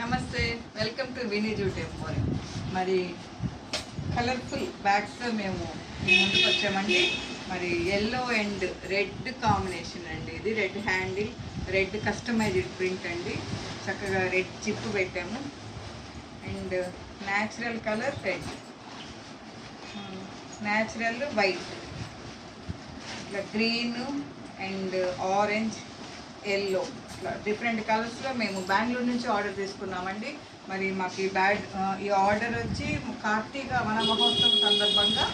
నమస్తే, welcome to వినీ jute emporium. మరి colourful బ్యాగ్స్తో మేము ముందుకు వచ్చామండి. మరి ఎల్లో అండ్ రెడ్ కాంబినేషన్ అండి. ఇది red handle, red customized print అండి. చక్కగా రెడ్ జిప్ పెట్టాము and natural colour red, natural white, ఇట్లా గ్రీన్ అండ్ ఆరెంజ్, ఎల్లో, ఇట్లా డిఫరెంట్ కలర్స్లో మేము బెంగళూరు నుంచి ఆర్డర్ తీసుకున్నామండి. మరి మాకు ఈ ఆర్డర్ వచ్చి కార్తీక వన మహోత్సవం సందర్భంగా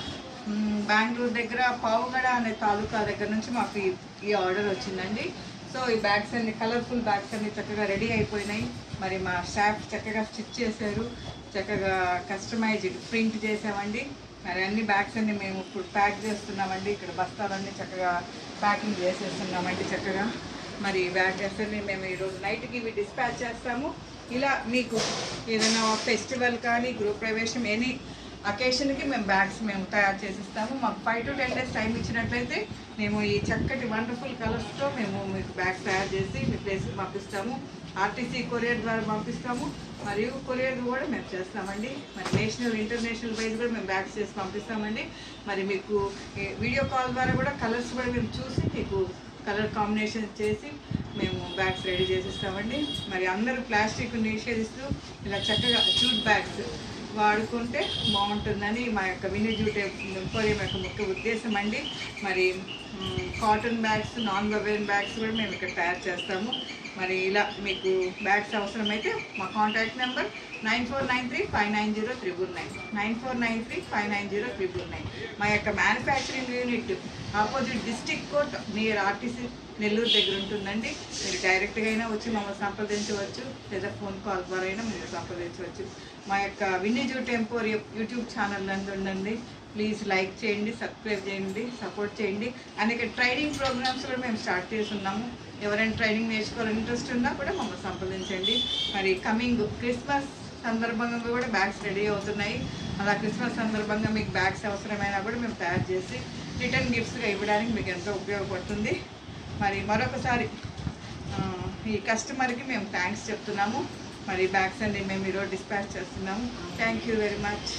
బెంగళూరు దగ్గర పావుగడ అనే తాలూకా దగ్గర నుంచి మాకు ఈ ఆర్డర్ వచ్చిందండి. సో ఈ బ్యాగ్స్ అన్ని కలర్ఫుల్ బ్యాగ్స్ అన్ని చక్కగా రెడీ అయిపోయినాయి. మరి మా స్టాఫ్ చక్కగా స్టిచ్ చేశారు, చక్కగా కస్టమైజ్డ్ ప్రింట్ చేసామండి. మరి అన్ని బ్యాగ్స్ అన్ని మేము ఇప్పుడు ప్యాక్ చేస్తున్నామండి. ఇక్కడ బస్తాలన్నీ చక్కగా ప్యాకింగ్ చేసేస్తున్నామండి చక్కగా. మరి బ్యాగ్స్ అన్ని మేము ఈరోజు నైట్కి ఇవి డిస్పాచ్ చేస్తాము. ఇలా మీకు ఏదైనా ఫెస్టివల్ కానీ గృహప్రవేశం ఎనీ అకేషన్కి మేము బ్యాగ్స్ తయారు చేసిస్తాము. మాకు 5 to 10 days టైం ఇచ్చినట్లయితే మేము ఈ చక్కటి వండర్ఫుల్ కలర్స్తో మేము మీకు బ్యాగ్స్ తయారు చేసి మీ ప్లేస్కి పంపిస్తాము. ఆర్టీసీ కొరియర్ ద్వారా పంపిస్తాము, మరియు కొరియర్ కూడా మేము చేస్తామండి. మరి నేషనల్ ఇంటర్నేషనల్ వైజ్ కూడా మేము బ్యాగ్స్ చేసి పంపిస్తామండి. మరి మీకు వీడియో కాల్ ద్వారా కూడా కలర్స్ కూడా మేము చూసి మీకు కలర్ కాంబినేషన్ చేసి మేము బ్యాగ్స్ రెడీ చేసిస్తామండి. మరి అందరూ ప్లాస్టిక్ నిషేధిస్తూ ఇలా చక్కగా జూట్ బ్యాగ్స్ వాడుకుంటే బాగుంటుందని మా యొక్క వినీ జూట్ ఎంపోరియం యొక్క ముఖ్య ఉద్దేశం అండి. మరి కాటన్ బ్యాగ్స్, నాన్ వవేన్ బ్యాగ్స్ కూడా మేము ఇక్కడ తయారు చేస్తాము. మరి ఇలా మీకు బ్యాగ్స్ అవసరమైతే మా కాంటాక్ట్ నెంబర్ 9493590399, 9493590399. మా యొక్క manufacturing unit opposite district court near RTC Nellore దగ్గర ఉంటుందండి. మీరు డైరెక్ట్గా అయినా వచ్చి మమ్మల్ని సంప్రదించవచ్చు, లేదా ఫోన్ కాల్ ద్వారా అయినా మీరు సంప్రదించవచ్చు. మా యొక్క Vinni jute emporium YouTube channel నందు ఉండండి. ప్లీజ్ లైక్ చేయండి, సబ్స్క్రైబ్ చేయండి, సపోర్ట్ చేయండి. అనేక ట్రైనింగ్ ప్రోగ్రామ్స్ కూడా మేము స్టార్ట్ చేస్తున్నాము. ఎవరైనా ట్రైనింగ్ నేర్చుకోవాలని ఇంట్రెస్ట్ ఉన్నా కూడా మమ్మల్ని సంప్రదించండి. మరి కమింగ్ క్రిస్మస్ సందర్భంగా కూడా బ్యాగ్స్ రెడీ అవుతున్నాయి. అలా క్రిస్మస్ సందర్భంగా మీకు బ్యాగ్స్ అవసరమైనా కూడా మేము తయారు చేసి రిటర్న్ గిఫ్ట్స్గా ఇవ్వడానికి మీకు ఎంతో ఉపయోగపడుతుంది. మరి మరొకసారి ఈ కస్టమర్కి మేము థ్యాంక్స్ చెప్తున్నాము. మరి బ్యాగ్స్ అన్ని మేము ఈరోజు డిస్పాచ్ చేస్తున్నాము. Thank you very much.